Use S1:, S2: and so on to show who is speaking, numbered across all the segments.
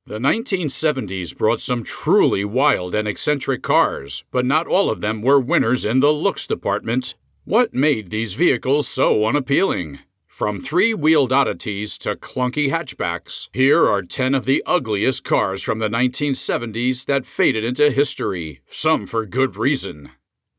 S1: The 1970s brought some truly wild and eccentric cars, but not all of them were winners in the looks department. What made these vehicles so unappealing? From three-wheeled oddities to clunky hatchbacks, here are 10 of the ugliest cars from the 1970s that faded into history, some for good reason.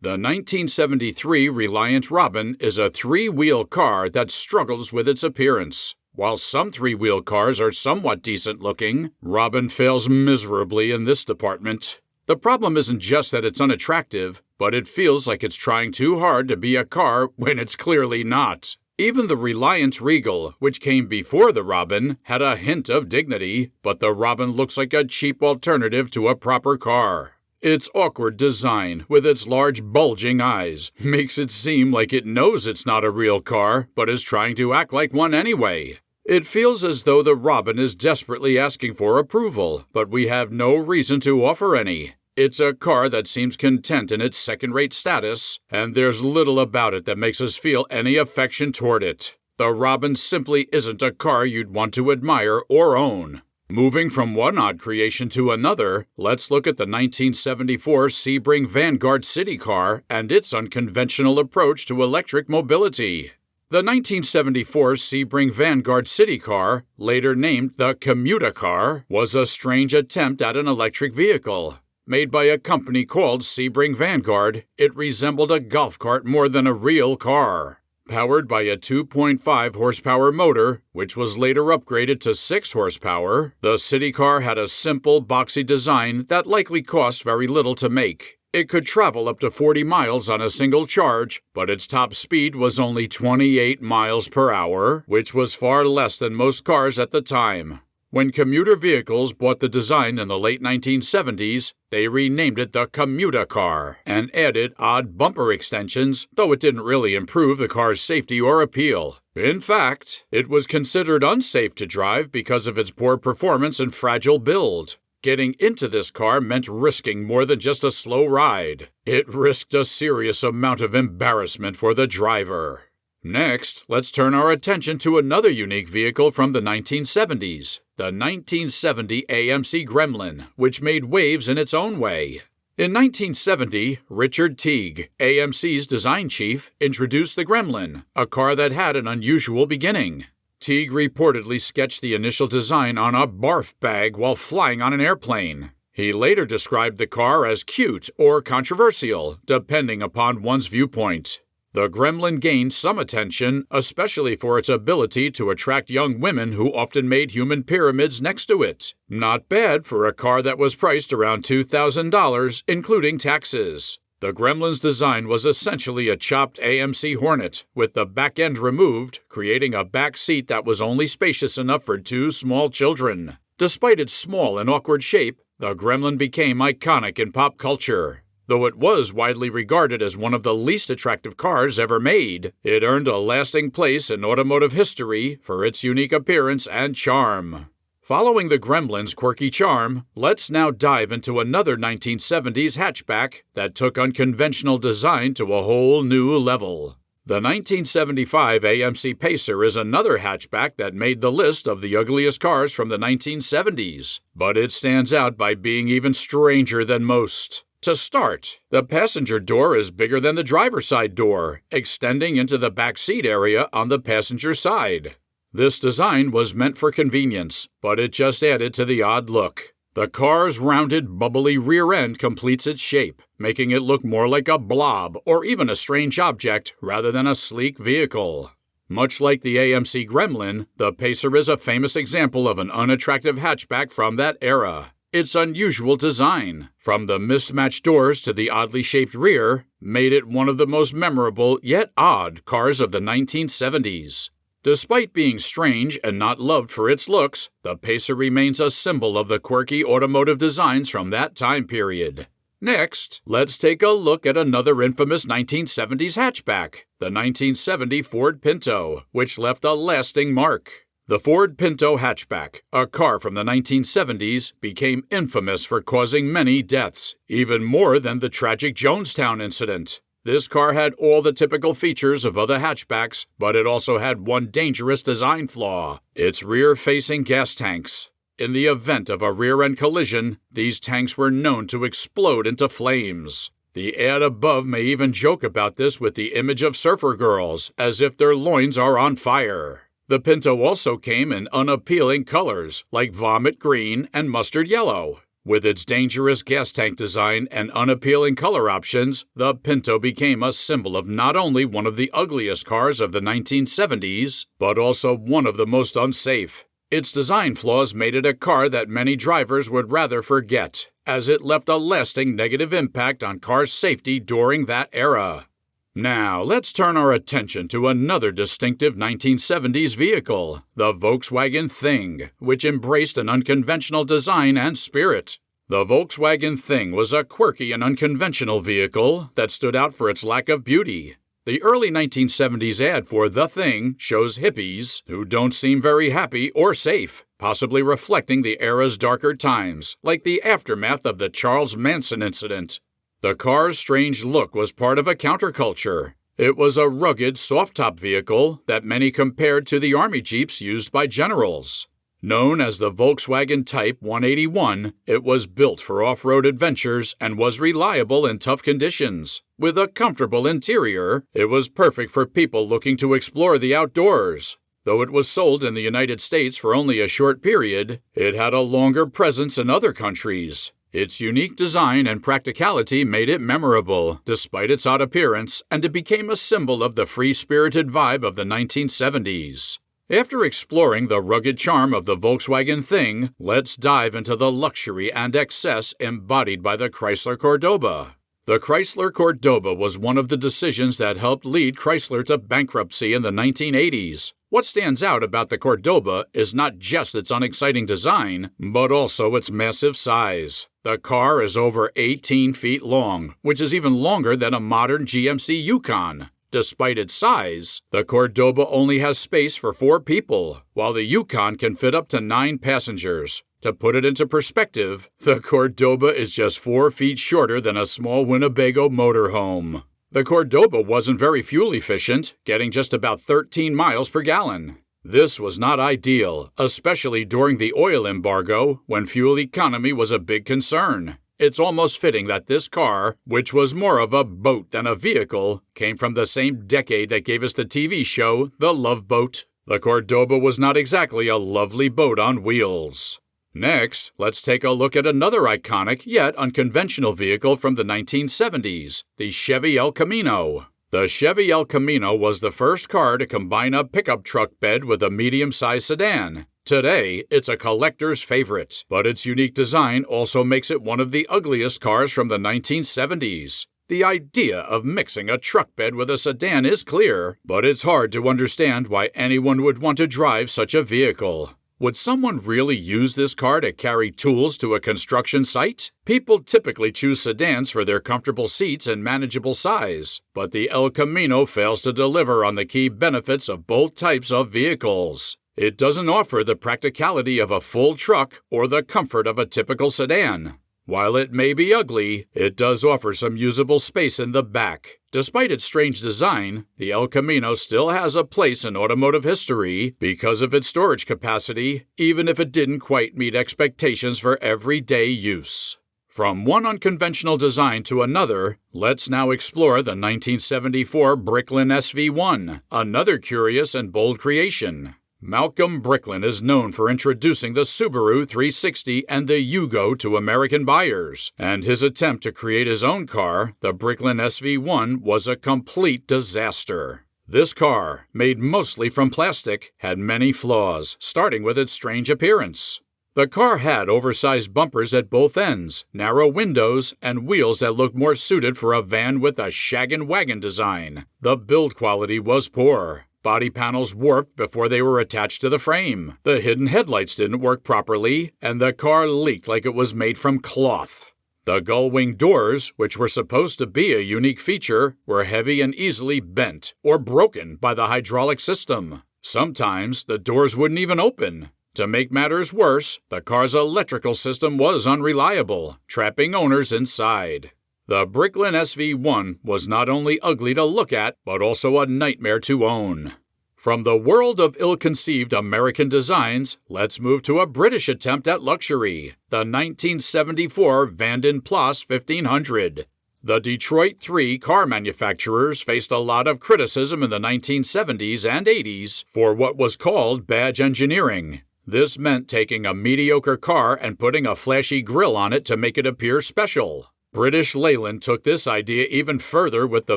S1: The 1973 Reliant Robin is a three-wheel car that struggles with its appearance. While some three-wheel cars are somewhat decent-looking, Robin fails miserably in this department. The problem isn't just that it's unattractive, but it feels like it's trying too hard to be a car when it's clearly not. Even the Reliant Regal, which came before the Robin, had a hint of dignity, but the Robin looks like a cheap alternative to a proper car. Its awkward design, with its large bulging eyes, makes it seem like it knows it's not a real car, but is trying to act like one anyway. It feels as though the Robin is desperately asking for approval, but we have no reason to offer any. It's a car that seems content in its second-rate status, and there's little about it that makes us feel any affection toward it. The Robin simply isn't a car you'd want to admire or own. Moving from one odd creation to another, let's look at the 1974 Sebring Vanguard City Car and its unconventional approach to electric mobility. The 1974 Sebring Vanguard City Car, later named the Commuter Car, was a strange attempt at an electric vehicle. Made by a company called Sebring Vanguard, it resembled a golf cart more than a real car. Powered by a 2.5 horsepower motor, which was later upgraded to 6 horsepower, the city car had a simple, boxy design that likely cost very little to make. It could travel up to 40 miles on a single charge, but its top speed was only 28 miles per hour, which was far less than most cars at the time. When commuter vehicles bought the design in the late 1970s, they renamed it the Commuter Car and added odd bumper extensions, though it didn't really improve the car's safety or appeal. In fact, it was considered unsafe to drive because of its poor performance and fragile build. Getting into this car meant risking more than just a slow ride. It risked a serious amount of embarrassment for the driver. Next, let's turn our attention to another unique vehicle from the 1970s, the 1970 AMC Gremlin, which made waves in its own way. In 1970, Richard Teague, AMC's design chief, introduced the Gremlin, a car that had an unusual beginning. Teague reportedly sketched the initial design on a barf bag while flying on an airplane. He later described the car as cute or controversial, depending upon one's viewpoint. The Gremlin gained some attention, especially for its ability to attract young women who often made human pyramids next to it. Not bad for a car that was priced around $2,000, including taxes. The Gremlin's design was essentially a chopped AMC Hornet, with the back end removed, creating a back seat that was only spacious enough for 2 small children. Despite its small and awkward shape, the Gremlin became iconic in pop culture. Though it was widely regarded as one of the least attractive cars ever made, it earned a lasting place in automotive history for its unique appearance and charm. Following the Gremlin's quirky charm, let's now dive into another 1970s hatchback that took unconventional design to a whole new level. The 1975 AMC Pacer is another hatchback that made the list of the ugliest cars from the 1970s, but it stands out by being even stranger than most. To start, the passenger door is bigger than the driver's side door, extending into the back seat area on the passenger side. This design was meant for convenience, but it just added to the odd look. The car's rounded, bubbly rear end completes its shape, making it look more like a blob or even a strange object rather than a sleek vehicle. Much like the AMC Gremlin, the Pacer is a famous example of an unattractive hatchback from that era. Its unusual design, from the mismatched doors to the oddly shaped rear, made it one of the most memorable yet odd cars of the 1970s. Despite being strange and not loved for its looks, the Pacer remains a symbol of the quirky automotive designs from that time period. Next, let's take a look at another infamous 1970s hatchback, the 1970 Ford Pinto, which left a lasting mark. The Ford Pinto hatchback, a car from the 1970s, became infamous for causing many deaths, even more than the tragic Jonestown incident. This car had all the typical features of other hatchbacks, but it also had one dangerous design flaw: its rear-facing gas tanks. In the event of a rear-end collision, these tanks were known to explode into flames. The ad above may even joke about this with the image of surfer girls, as if their loins are on fire. The Pinto also came in unappealing colors, like vomit green and mustard yellow. With its dangerous gas tank design and unappealing color options, the Pinto became a symbol of not only one of the ugliest cars of the 1970s, but also one of the most unsafe. Its design flaws made it a car that many drivers would rather forget, as it left a lasting negative impact on car safety during that era. Now, let's turn our attention to another distinctive 1970s vehicle, the Volkswagen Thing, which embraced an unconventional design and spirit. The Volkswagen Thing was a quirky and unconventional vehicle that stood out for its lack of beauty. The early 1970s ad for The Thing shows hippies who don't seem very happy or safe, possibly reflecting the era's darker times, like the aftermath of the Charles Manson incident. The car's strange look was part of a counterculture. It was a rugged, soft-top vehicle that many compared to the army jeeps used by generals. Known as the Volkswagen Type 181, it was built for off-road adventures and was reliable in tough conditions. With a comfortable interior, it was perfect for people looking to explore the outdoors. Though it was sold in the United States for only a short period, it had a longer presence in other countries. Its unique design and practicality made it memorable, despite its odd appearance, and it became a symbol of the free-spirited vibe of the 1970s. After exploring the rugged charm of the Volkswagen Thing, let's dive into the luxury and excess embodied by the Chrysler Cordoba. The Chrysler Cordoba was one of the decisions that helped lead Chrysler to bankruptcy in the 1980s. What stands out about the Cordoba is not just its unexciting design, but also its massive size. The car is over 18 feet long, which is even longer than a modern GMC Yukon. Despite its size, the Cordoba only has space for 4 people, while the Yukon can fit up to 9 passengers. To put it into perspective, the Cordoba is just 4 feet shorter than a small Winnebago motorhome. The Cordoba wasn't very fuel efficient, getting just about 13 miles per gallon. This was not ideal, especially during the oil embargo, when fuel economy was a big concern. It's almost fitting that this car, which was more of a boat than a vehicle, came from the same decade that gave us the TV show The Love Boat. The Cordoba was not exactly a lovely boat on wheels. Next, let's take a look at another iconic yet unconventional vehicle from the 1970s, the Chevy El Camino. The Chevy El Camino was the first car to combine a pickup truck bed with a medium-sized sedan. Today, it's a collector's favorite, but its unique design also makes it one of the ugliest cars from the 1970s. The idea of mixing a truck bed with a sedan is clear, but it's hard to understand why anyone would want to drive such a vehicle. Would someone really use this car to carry tools to a construction site? People typically choose sedans for their comfortable seats and manageable size, but the El Camino fails to deliver on the key benefits of both types of vehicles. It doesn't offer the practicality of a full truck or the comfort of a typical sedan. While it may be ugly, it does offer some usable space in the back. Despite its strange design, the El Camino still has a place in automotive history because of its storage capacity, even if it didn't quite meet expectations for everyday use. From one unconventional design to another, let's now explore the 1974 Bricklin SV1, another curious and bold creation. Malcolm Bricklin is known for introducing the Subaru 360 and the Yugo to American buyers, and his attempt to create his own car, the Bricklin SV1, was a complete disaster. This car, made mostly from plastic, had many flaws, starting with its strange appearance. The car had oversized bumpers at both ends, narrow windows, and wheels that looked more suited for a van with a shaggin' wagon design. The build quality was poor. Body panels warped before they were attached to the frame. The hidden headlights didn't work properly, and the car leaked like it was made from cloth. The gull-wing doors, which were supposed to be a unique feature, were heavy and easily bent or broken by the hydraulic system. Sometimes the doors wouldn't even open. To make matters worse, the car's electrical system was unreliable, trapping owners inside. The Bricklin SV1 was not only ugly to look at, but also a nightmare to own. From the world of ill-conceived American designs, let's move to a British attempt at luxury, the 1974 Vanden Plas 1500. The Detroit 3 car manufacturers faced a lot of criticism in the 1970s and 80s for what was called badge engineering. This meant taking a mediocre car and putting a flashy grille on it to make it appear special. British Leyland took this idea even further with the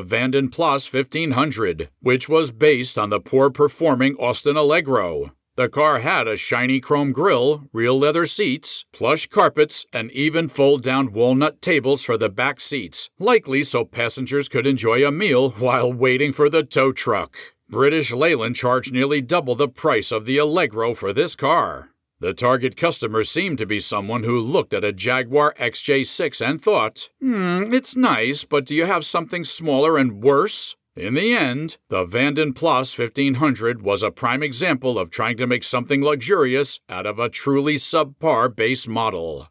S1: Vanden Plas 1500, which was based on the poor-performing Austin Allegro. The car had a shiny chrome grille, real leather seats, plush carpets, and even fold-down walnut tables for the back seats, likely so passengers could enjoy a meal while waiting for the tow truck. British Leyland charged nearly double the price of the Allegro for this car. The target customer seemed to be someone who looked at a Jaguar XJ6 and thought, it's nice, but do you have something smaller and worse? In the end, the Vanden Plas 1500 was a prime example of trying to make something luxurious out of a truly subpar base model.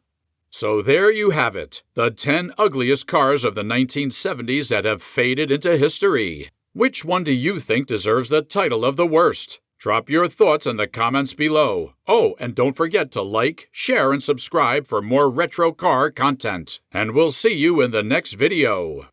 S1: So there you have it, the 10 ugliest cars of the 1970s that have faded into history. Which one do you think deserves the title of the worst? Drop your thoughts in the comments below. Oh, and don't forget to like, share, and subscribe for more retro car content. And we'll see you in the next video.